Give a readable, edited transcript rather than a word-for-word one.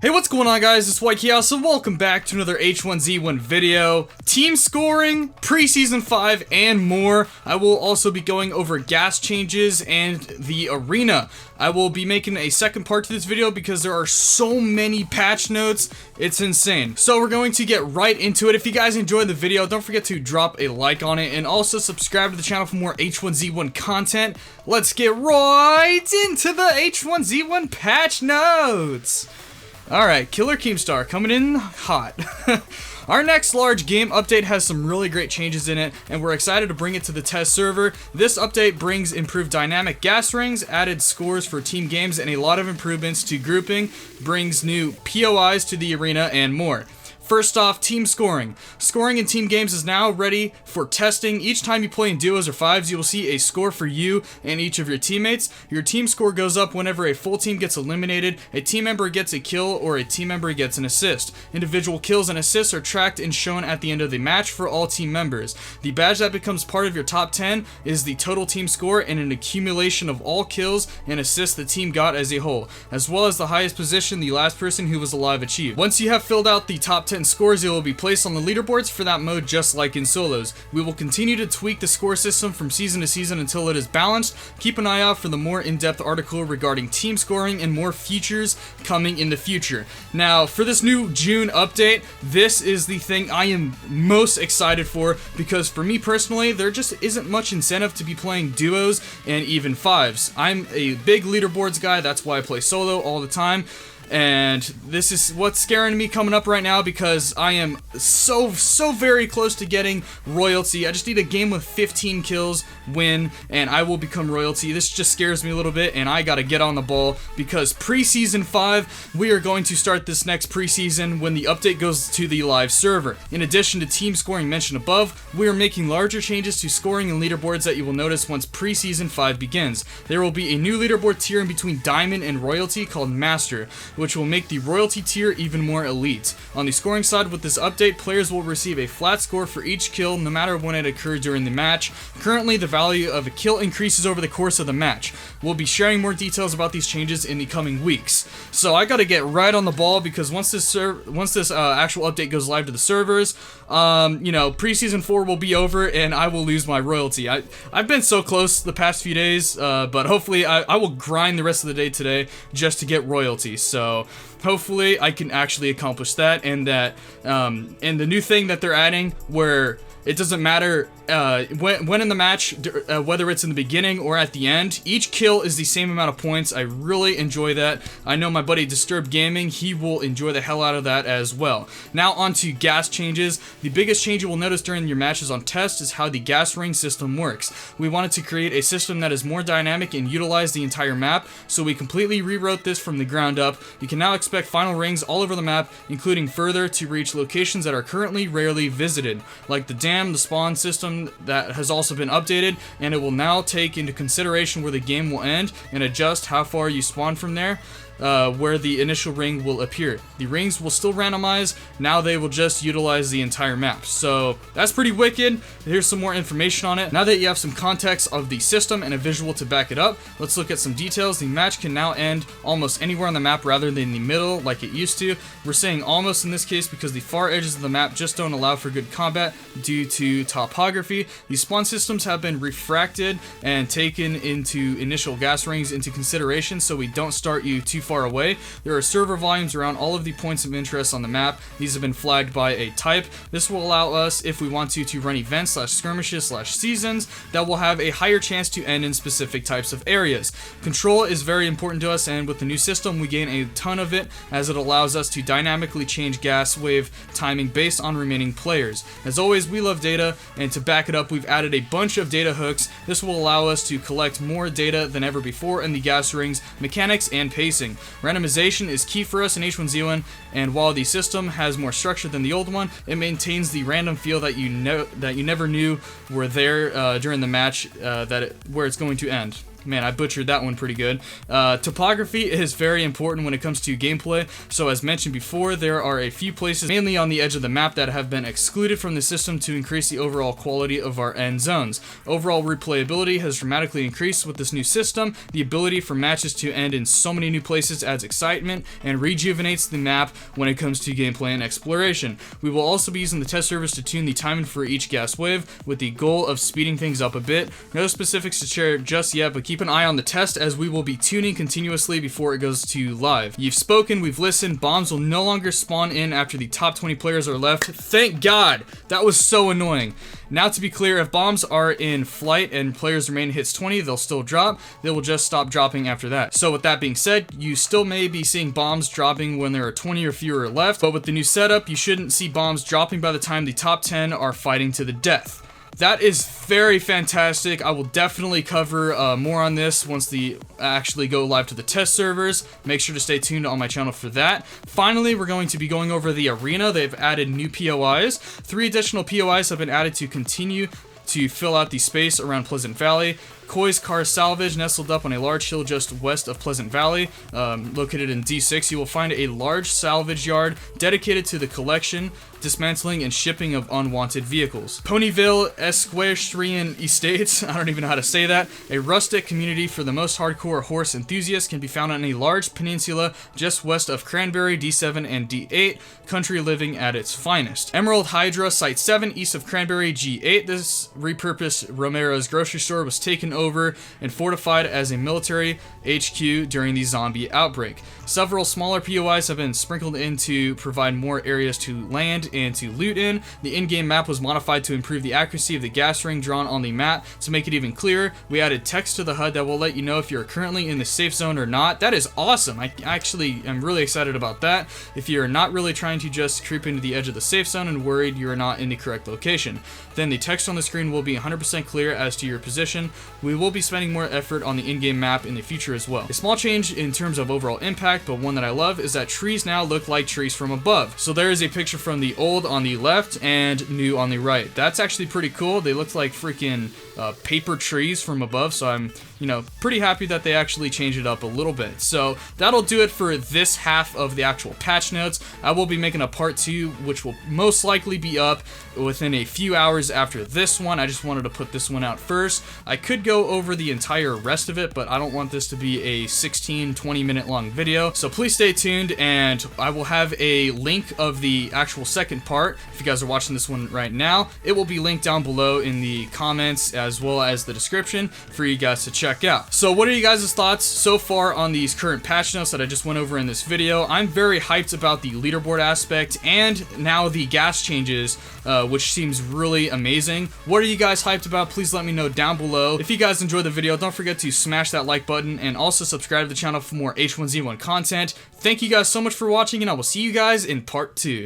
Hey, what's going on, guys? It's White Chaos, and welcome back to another H1Z1 video. Team scoring, preseason 5, and more. I will also be going over gas changes and the arena. I will be making a second part to this video because there are so many patch notes. It's insane. So we're going to get right into it. If you guys enjoyed the video, don't forget to drop a like on it and also subscribe to the channel for more H1Z1 content. Let's get right into the H1Z1 patch notes. Alright, Killer Keemstar coming in hot. Our next large game update has some really great changes in it, and we're excited to bring it to the test server. This update brings improved dynamic gas rings, added scores for team games, and a lot of improvements to grouping, brings new POIs to the arena, and more. First off, team scoring. Scoring in team games is now ready for testing. Each time you play in duos or fives, you will see a score for you and each of your teammates. Your team score goes up whenever a full team gets eliminated, a team member gets a kill, or a team member gets an assist. Individual kills and assists are tracked and shown at the end of the match for all team members. The badge that becomes part of your top 10 is the total team score and an accumulation of all kills and assists the team got as a whole, as well as the highest position the last person who was alive achieved. Once you have filled out the top 10 scores, it will be placed on the leaderboards for that mode, just like in solos. We will continue to tweak the score system from season to season until it is balanced. Keep an eye out for the more in-depth article regarding team scoring and more features coming in the future. Now, for this new June update, this is the thing I am most excited for, because for me personally, there just isn't much incentive to be playing duos and even fives. I'm a big leaderboards guy, that's why I play solo all the time. And this is what's scaring me coming up right now, because I am so very close to getting royalty. I just need a game with 15 kills, win, and I will become royalty. This just scares me a little bit, and I gotta get on the ball, because preseason 5, we are going to start this next preseason when the update goes to the live server. In addition to team scoring mentioned above, we are making larger changes to scoring and leaderboards that you will notice once preseason 5 begins. There will be a new leaderboard tier in between diamond and royalty called master, which will make the royalty tier even more elite. On the scoring side, with this update, players will receive a flat score for each kill, no matter when it occurred during the match. Currently, the value of a kill increases over the course of the match. We'll be sharing more details about these changes in the coming weeks. So I gotta get right on the ball, because once this actual update goes live to the servers, preseason 4 will be over and I will lose my royalty. I've been so close the past few days, but hopefully I will grind the rest of the day today just to get royalty. So hopefully I can actually accomplish that, and that and the new thing that they're adding, where it doesn't matter when in the match, whether it's in the beginning or at the end, each kill is the same amount of points. I really enjoy that. I know my buddy Disturbed Gaming, he will enjoy the hell out of that as well. Now on to gas changes. The biggest change you will notice during your matches on test is how the gas ring system works. We wanted to create a system that is more dynamic and utilize the entire map, so we completely rewrote this from the ground up. You can now expect final rings all over the map, including further to reach locations that are currently rarely visited, like the dam. The spawn system that has also been updated, and it will now take into consideration where the game will end and adjust how far you spawn from there, where the initial ring will appear. The rings will still randomize, now they will just utilize the entire map. So that's pretty wicked. Here's some more information on it. Now that you have some context of the system and a visual to back it up, let's look at some details. The match can now end almost anywhere on the map rather than the middle like it used to. We're saying almost in this case because the far edges of the map just don't allow for good combat due to topography. These spawn systems have been refracted and taken into initial gas rings into consideration, so we don't start you too far away. There are server volumes around all of the points of interest on the map. These have been flagged by a type. This will allow us, if we want to run events / skirmishes / seasons that will have a higher chance to end in specific types of areas. Control is very important to us, and with the new system we gain a ton of it, as it allows us to dynamically change gas wave timing based on remaining players. As always, we love data, and to back it up, we've added a bunch of data hooks. This will allow us to collect more data than ever before in the gas rings, mechanics, and pacing. Randomization is key for us in H1Z1, and while the system has more structure than the old one, it maintains the random feel that you never knew were there during the match where it's going to end. Man, I butchered that one pretty good. Topography is very important when it comes to gameplay, so as mentioned before, there are a few places, mainly on the edge of the map, that have been excluded from the system to increase the overall quality of our end zones. Overall replayability has dramatically increased with this new system. The ability for matches to end in so many new places adds excitement and rejuvenates the map when it comes to gameplay and exploration. We will also be using the test servers to tune the timing for each gas wave with the goal of speeding things up a bit. No specifics to share just yet, but keep an eye on the test as we will be tuning continuously before it goes to live. You've spoken, we've listened. Bombs will no longer spawn in after the top 20 players are left. Thank God! That was so annoying. Now, to be clear, if bombs are in flight and players remain hits 20, they'll still drop. They will just stop dropping after that. So with that being said, you still may be seeing bombs dropping when there are 20 or fewer left, but with the new setup, you shouldn't see bombs dropping by the time the top 10 are fighting to the death. That is very fantastic. I will definitely cover more on this once they actually go live to the test servers. Make sure to stay tuned on my channel for that. Finally, we're going to be going over the arena. They've added new POIs. 3 additional POIs have been added to continue to fill out the space around Pleasant Valley. Koi's Car Salvage, nestled up on a large hill just west of Pleasant Valley, located in D6. You will find a large salvage yard dedicated to the collection, dismantling, and shipping of unwanted vehicles. Ponyville Equestrian Estates, I don't even know how to say that, a rustic community for the most hardcore horse enthusiasts, can be found on a large peninsula just west of Cranberry, D7 and D8, country living at its finest. Emerald Hydra, Site 7, east of Cranberry, G8. This repurposed Romero's grocery store was taken over and fortified as a military HQ during the zombie outbreak. Several smaller POIs have been sprinkled in to provide more areas to land and to loot in. The in-game map was modified to improve the accuracy of the gas ring drawn on the map. To make it even clearer, we added text to the HUD that will let you know if you're currently in the safe zone or not. That is awesome. I actually am really excited about that. If you're not really trying to just creep into the edge of the safe zone and worried you are not in the correct location, then the text on the screen will be 100% clear as to your position. We will be spending more effort on the in-game map in the future as well. A small change in terms of overall impact, but one that I love, is that trees now look like trees from above. So there is a picture from the old on the left and new on the right. That's actually pretty cool. They look like freaking paper trees from above, so I'm, pretty happy that they actually changed it up a little bit. So that'll do it for this half of the actual patch notes. I will be making a part 2, which will most likely be up within a few hours after this one. I just wanted to put this one out first. I could go over the entire rest of it, but I don't want this to be a 16-20 minute long video. So please stay tuned, and I will have a link of the actual second part. If you guys are watching this one right now, it will be linked down below in the comments as well as the description for you guys to check out. So what are you guys' thoughts so far on these current patch notes that I just went over in this video? I'm very hyped about the leaderboard aspect and now the gas changes, which seems really amazing. What are you guys hyped about? Please let me know down below. If you guys enjoyed the video, don't forget to smash that like button and also subscribe to the channel for more H1Z1 content. Thank you guys so much for watching, and I will see you guys in part 2.